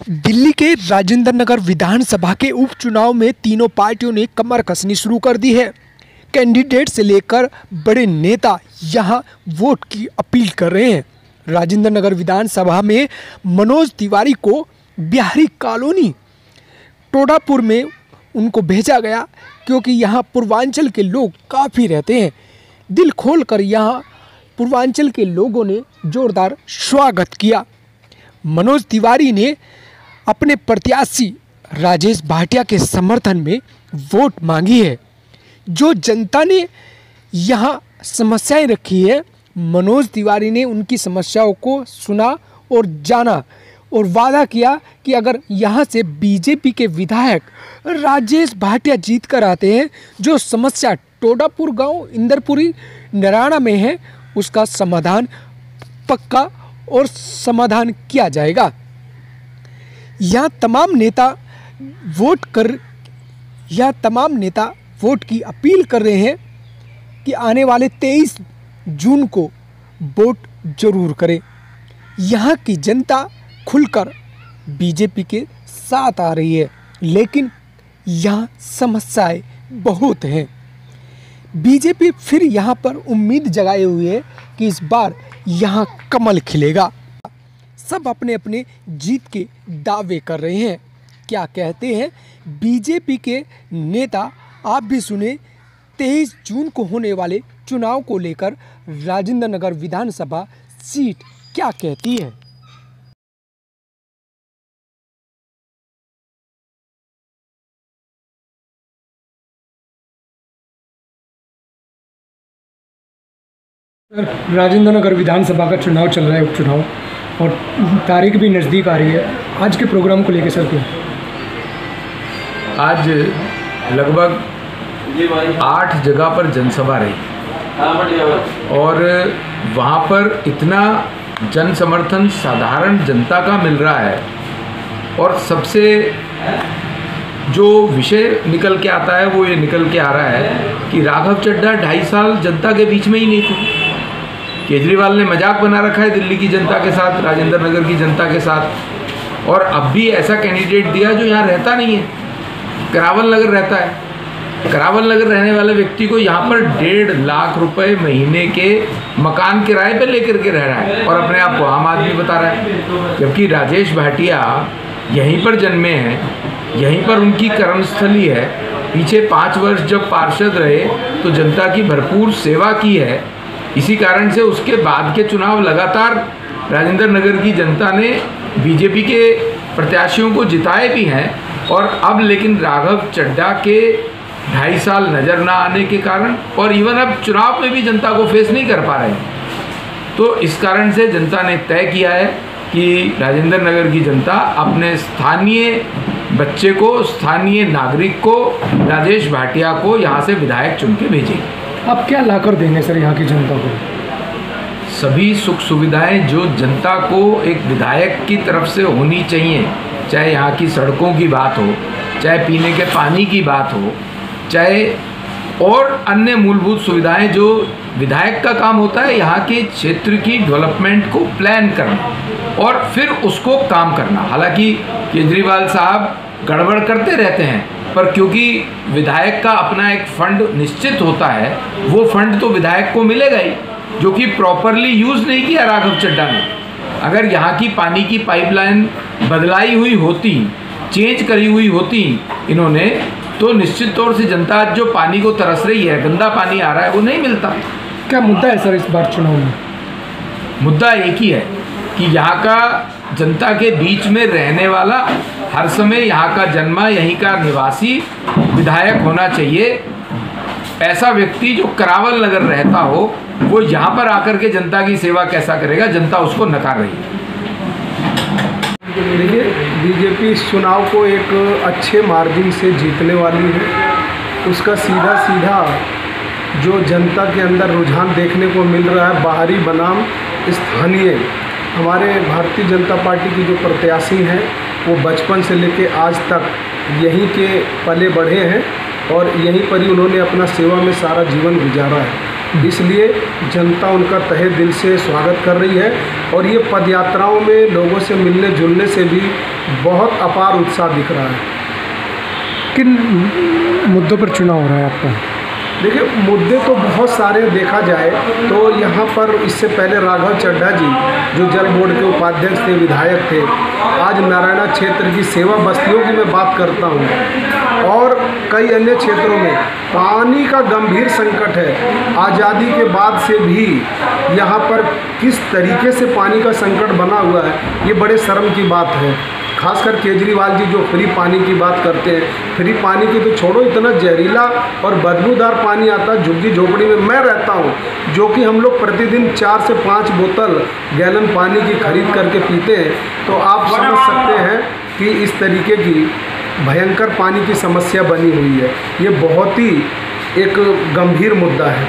दिल्ली के राजेंद्र नगर विधानसभा के उपचुनाव में तीनों पार्टियों ने कमर कसनी शुरू कर दी है। कैंडिडेट से लेकर बड़े नेता यहां वोट की अपील कर रहे हैं। राजेंद्र नगर विधानसभा में मनोज तिवारी को बिहारी कॉलोनी टोडापुर में उनको भेजा गया, क्योंकि यहां पूर्वांचल के लोग काफ़ी रहते हैं। दिल खोलकर यहां पूर्वांचल के लोगों ने जोरदार स्वागत किया। मनोज तिवारी ने अपने प्रत्याशी राजेश भाटिया के समर्थन में वोट मांगी है। जो जनता ने यहाँ समस्याएं रखी है, मनोज तिवारी ने उनकी समस्याओं को सुना और जाना और वादा किया कि अगर यहाँ से बीजेपी के विधायक राजेश भाटिया जीत कर आते हैं, जो समस्या टोडापुर गांव इंदरपुरी नराणा में है, उसका समाधान पक्का और समाधान किया जाएगा। यहाँ तमाम नेता वोट की अपील कर रहे हैं कि आने वाले 23 जून को वोट जरूर करें। यहाँ की जनता खुलकर बीजेपी के साथ आ रही है, लेकिन यहाँ समस्याएं बहुत हैं। बीजेपी फिर यहाँ पर उम्मीद जगाए हुए है कि इस बार यहाँ कमल खिलेगा। सब अपने अपने जीत के दावे कर रहे हैं। क्या कहते हैं बीजेपी के नेता, आप भी सुने। 23 जून को होने वाले चुनाव को लेकर राजेंद्र नगर विधानसभा सीट क्या कहती है। राजेंद्र नगर विधानसभा का चुनाव चल रहा है, उपचुनाव, और तारीख भी नज़दीक आ रही है। आज के प्रोग्राम को लेकर सर क्या? आज लगभग 8 जगह पर जनसभा रही और वहाँ पर इतना जन समर्थन साधारण जनता का मिल रहा है, और सबसे जो विषय निकल के आता है वो ये निकल के आ रहा है कि राघव चड्ढा 2.5 साल जनता के बीच में ही नहीं थे। केजरीवाल ने मजाक बना रखा है दिल्ली की जनता के साथ, राजेंद्र नगर की जनता के साथ, और अब भी ऐसा कैंडिडेट दिया जो यहाँ रहता नहीं है, करावल नगर रहता है। करावल नगर रहने वाले व्यक्ति को यहाँ पर 1.5 लाख रुपए महीने के मकान किराए पे लेकर के रह रहा है और अपने आप को आम आदमी बता रहा है। जबकि राजेश भाटिया यहीं पर जन्मे हैं, यहीं पर उनकी कर्मस्थली है। पीछे 5 वर्ष जब पार्षद रहे तो जनता की भरपूर सेवा की है। इसी कारण से उसके बाद के चुनाव लगातार राजेंद्र नगर की जनता ने बीजेपी के प्रत्याशियों को जिताए भी हैं, और अब लेकिन राघव चड्ढा के 2.5 साल नज़र ना आने के कारण, और इवन अब चुनाव में भी जनता को फेस नहीं कर पा रहे हैं, तो इस कारण से जनता ने तय किया है कि राजेंद्र नगर की जनता अपने स्थानीय बच्चे को, स्थानीय नागरिक को, राजेश भाटिया को यहाँ से विधायक चुन के भेजेगी। आप क्या लाकर देंगे सर यहाँ की जनता को? सभी सुख सुविधाएं जो जनता को एक विधायक की तरफ से होनी चाहिए, चाहे यहाँ की सड़कों की बात हो, चाहे पीने के पानी की बात हो, चाहे और अन्य मूलभूत सुविधाएं जो विधायक का काम होता है, यहाँ के क्षेत्र की डेवलपमेंट को प्लान करना और फिर उसको काम करना। हालांकि केजरीवाल साहब गड़बड़ करते रहते हैं, पर क्योंकि विधायक का अपना एक फंड निश्चित होता है, वो फंड तो विधायक को मिलेगा ही, जो कि प्रॉपरली यूज़ नहीं किया राघव चड्ढा ने। अगर यहाँ की पानी की पाइपलाइन बदलाई हुई होती, चेंज करी हुई होती इन्होंने, तो निश्चित तौर से जनता जो पानी को तरस रही है, गंदा पानी आ रहा है, वो नहीं मिलता। क्या मुद्दा है सर इस बार चुनाव में? मुद्दा एक ही है कि यहाँ का जनता के बीच में रहने वाला, हर समय यहाँ का जन्मा, यहीं का निवासी विधायक होना चाहिए। ऐसा व्यक्ति जो करावल नगर रहता हो, वो यहाँ पर आकर के जनता की सेवा कैसा करेगा? जनता उसको नकार रही है। देखिए, बीजेपी इस चुनाव को एक अच्छे मार्जिन से जीतने वाली है। उसका सीधा जो जनता के अंदर रुझान देखने को मिल रहा है, बाहरी बनाम स्थानीय, हमारे भारतीय जनता पार्टी की जो प्रत्याशी हैं वो बचपन से लेके आज तक यहीं के पले बढ़े हैं और यहीं पर ही उन्होंने अपना सेवा में सारा जीवन गुजारा है। इसलिए जनता उनका तहे दिल से स्वागत कर रही है और ये पदयात्राओं में लोगों से मिलने जुलने से भी बहुत अपार उत्साह दिख रहा है। किन मुद्दों पर चुनाव हो रहा है आपका? देखिए, मुद्दे तो बहुत सारे देखा जाए तो यहाँ पर इससे पहले राघव चड्ढा जी जो जल बोर्ड के उपाध्यक्ष थे, विधायक थे, आज नारायणा क्षेत्र की सेवा बस्तियों की मैं बात करता हूँ और कई अन्य क्षेत्रों में पानी का गंभीर संकट है। आज़ादी के बाद से भी यहाँ पर किस तरीके से पानी का संकट बना हुआ है, ये बड़े शर्म की बात है। खासकर केजरीवाल जी जो फ्री पानी की बात करते हैं, फ्री पानी की तो छोड़ो, इतना जहरीला और बदबूदार पानी आता है। झुग्गी झोपड़ी में मैं रहता हूँ, जो कि हम लोग प्रतिदिन 4 से 5 बोतल गैलन पानी की खरीद करके पीते हैं। तो आप समझ सकते हैं कि इस तरीके की भयंकर पानी की समस्या बनी हुई है। ये बहुत ही एक गंभीर मुद्दा है।